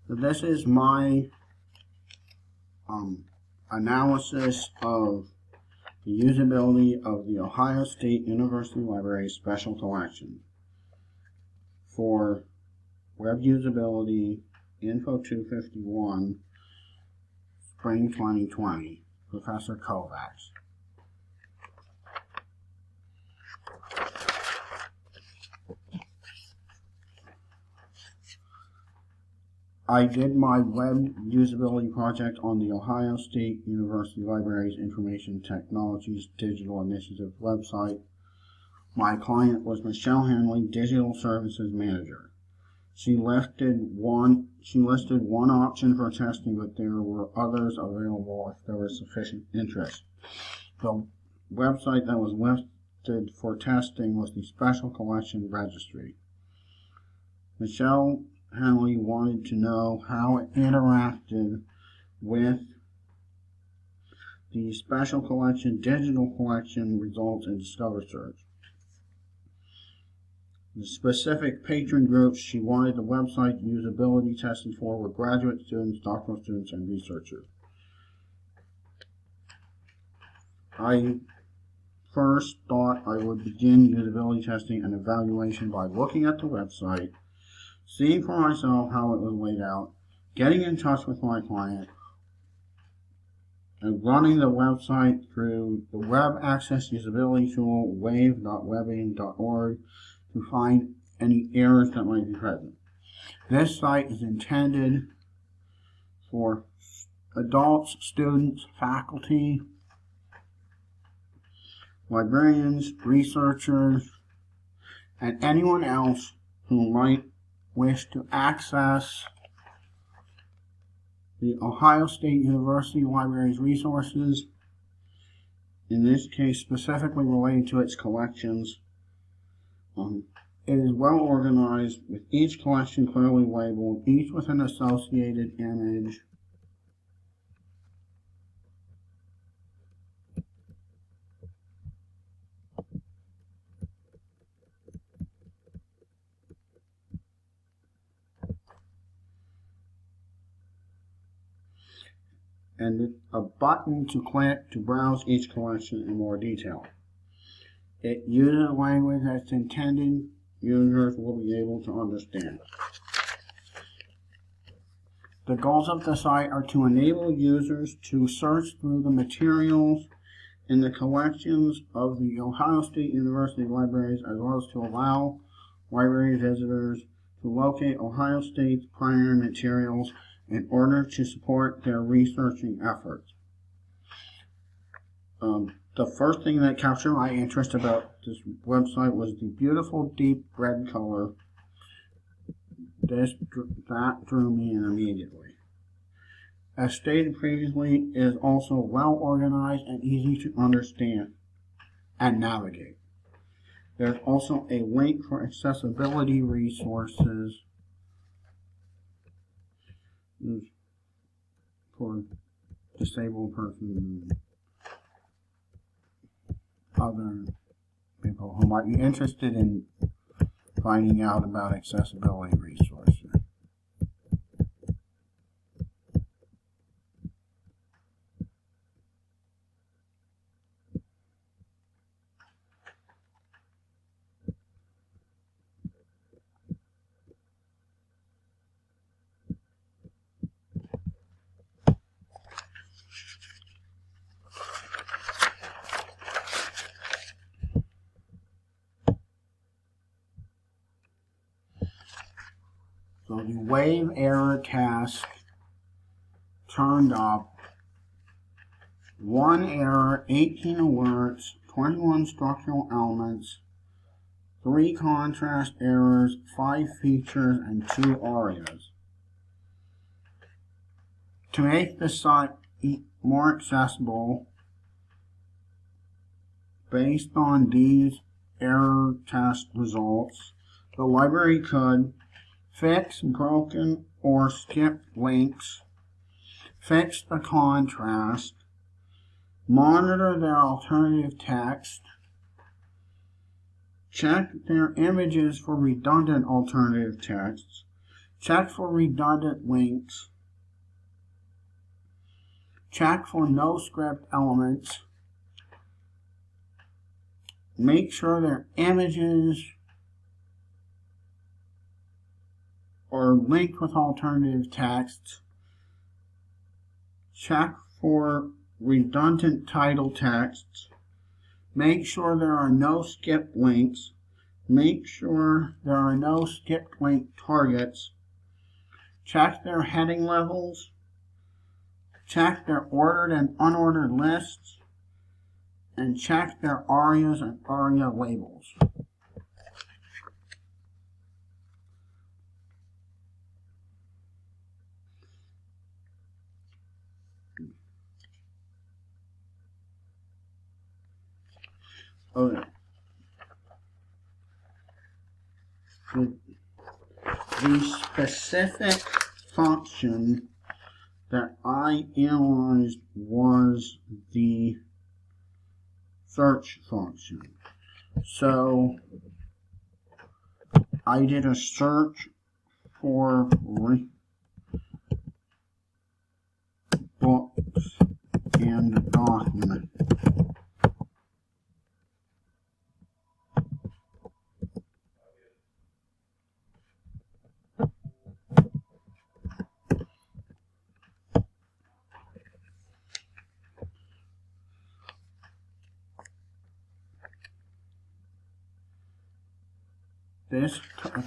So this is my analysis of the usability of the Ohio State University Library Special Collection for Web Usability Info 251 Spring 2020, Professor Kovacs. I did my web usability project on the Ohio State University Library's Information Technologies Digital Initiative website. My client was Michelle Henley, Digital Services Manager. She listed one option for testing, but there were others available if there was sufficient interest. The website that was listed for testing was the Special Collection Registry. Michelle Henley wanted to know how it interacted with the Special Collection Digital Collection results in Discover Search. The specific patron groups she wanted the website usability tested for were graduate students, doctoral students, and researchers. I first thought I would begin usability testing and evaluation by looking at the website, seeing for myself how it was laid out, getting in touch with my client, and running the website through the Web Access Usability Tool, wave.webbing.org, to find any errors that might be present. This site is intended for adults, students, faculty, librarians, researchers, and anyone else who might wish to access the Ohio State University Library's resources, in this case specifically related to its collections. It is well organized, with each collection clearly labeled, each with an associated image. And a button to click to browse each collection in more detail. It uses language that's intended users will be able to understand. The goals of the site are to enable users to search through the materials in the collections of the Ohio State University libraries, as well as to allow library visitors to locate Ohio State's primary materials in order to support their researching efforts. The first thing that captured my interest about this website was the beautiful deep red color. That drew me in immediately. As stated previously, it is also well organized and easy to understand and navigate. There's also a link for accessibility resources for disabled persons and other people who might be interested in finding out about accessibility resources. So the wave error task turned up 1 error, 18 alerts, 21 structural elements, 3 contrast errors, 5 features, and 2 arias. To make the site more accessible, based on these error test results, the library could fix broken or skipped links, fix the contrast, monitor their alternative text, check their images for redundant alternative texts, check for redundant links, check for no script elements, make sure their images are linked with alternative text, check for redundant title texts, make sure there are no skipped links, make sure there are no skipped link targets, check their heading levels, check their ordered and unordered lists, and check their arias and aria labels. Okay. The specific function that I analyzed was the search function. So I did a search for books and documents.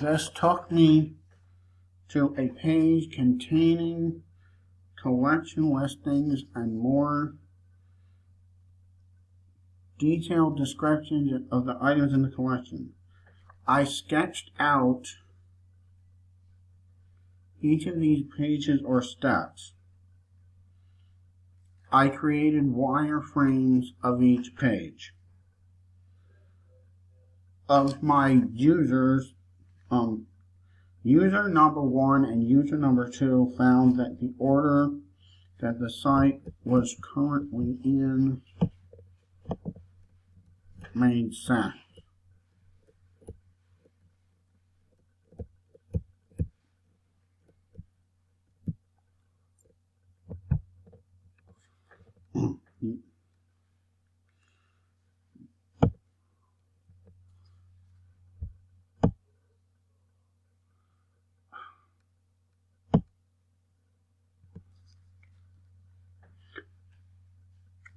This took me to a page containing collection listings and more detailed descriptions of the items in the collection. I sketched out each of these pages or steps. I created wireframes of each page. Of my users, user number 1 and user number 2 found that the order that the site was currently in made sense.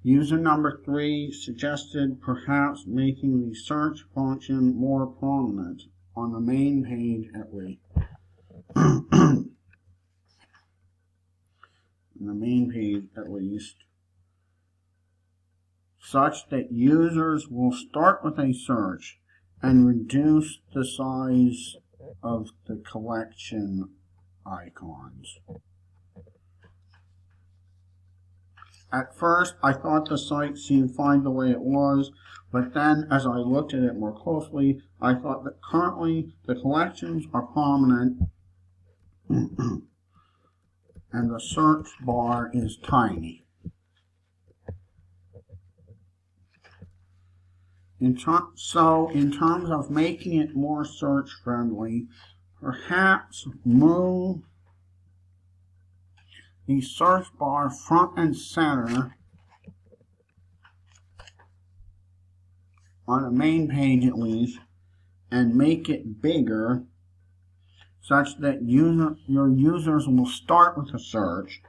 User number 3 suggested perhaps making the search function more prominent on the main page at least. On the main page at least, such that users will start with a search and reduce the size of the collection icons. At first, I thought the site seemed fine the way it was, but then as I looked at it more closely, I thought that currently the collections are prominent and the search bar is tiny. In terms of making it more search friendly, perhaps move the search bar front and center on the main page at least, and make it bigger such that your users will start with a search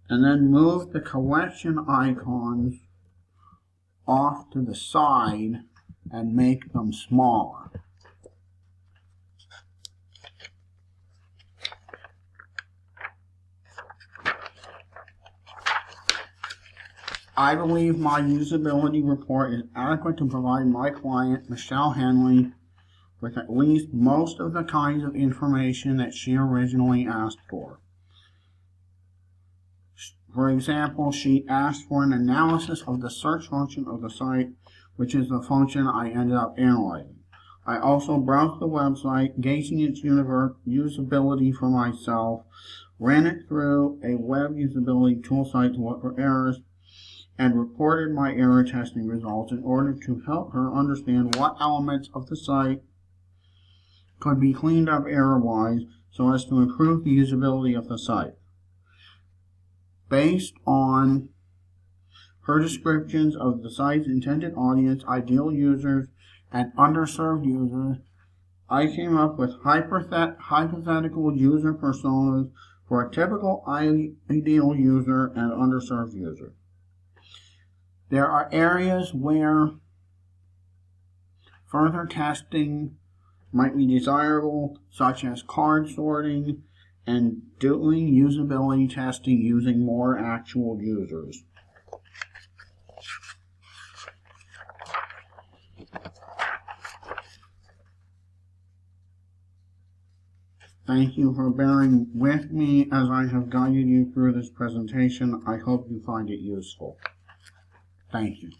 and then move the collection icons off to the side and make them smaller. I believe my usability report is adequate to provide my client, Michelle Henley, with at least most of the kinds of information that she originally asked for. For example, she asked for an analysis of the search function of the site, which is the function I ended up analyzing. I also browsed the website, gauging its usability for myself, ran it through a web usability tool site to look for errors, and reported my error testing results in order to help her understand what elements of the site could be cleaned up error-wise so as to improve the usability of the site. Based on her descriptions of the site's intended audience, ideal users, and underserved users, I came up with hypothetical user personas for a typical ideal user and underserved user. There are areas where further testing might be desirable, such as card sorting and doing usability testing using more actual users. Thank you for bearing with me as I have guided you through this presentation. I hope you find it useful. Thank you.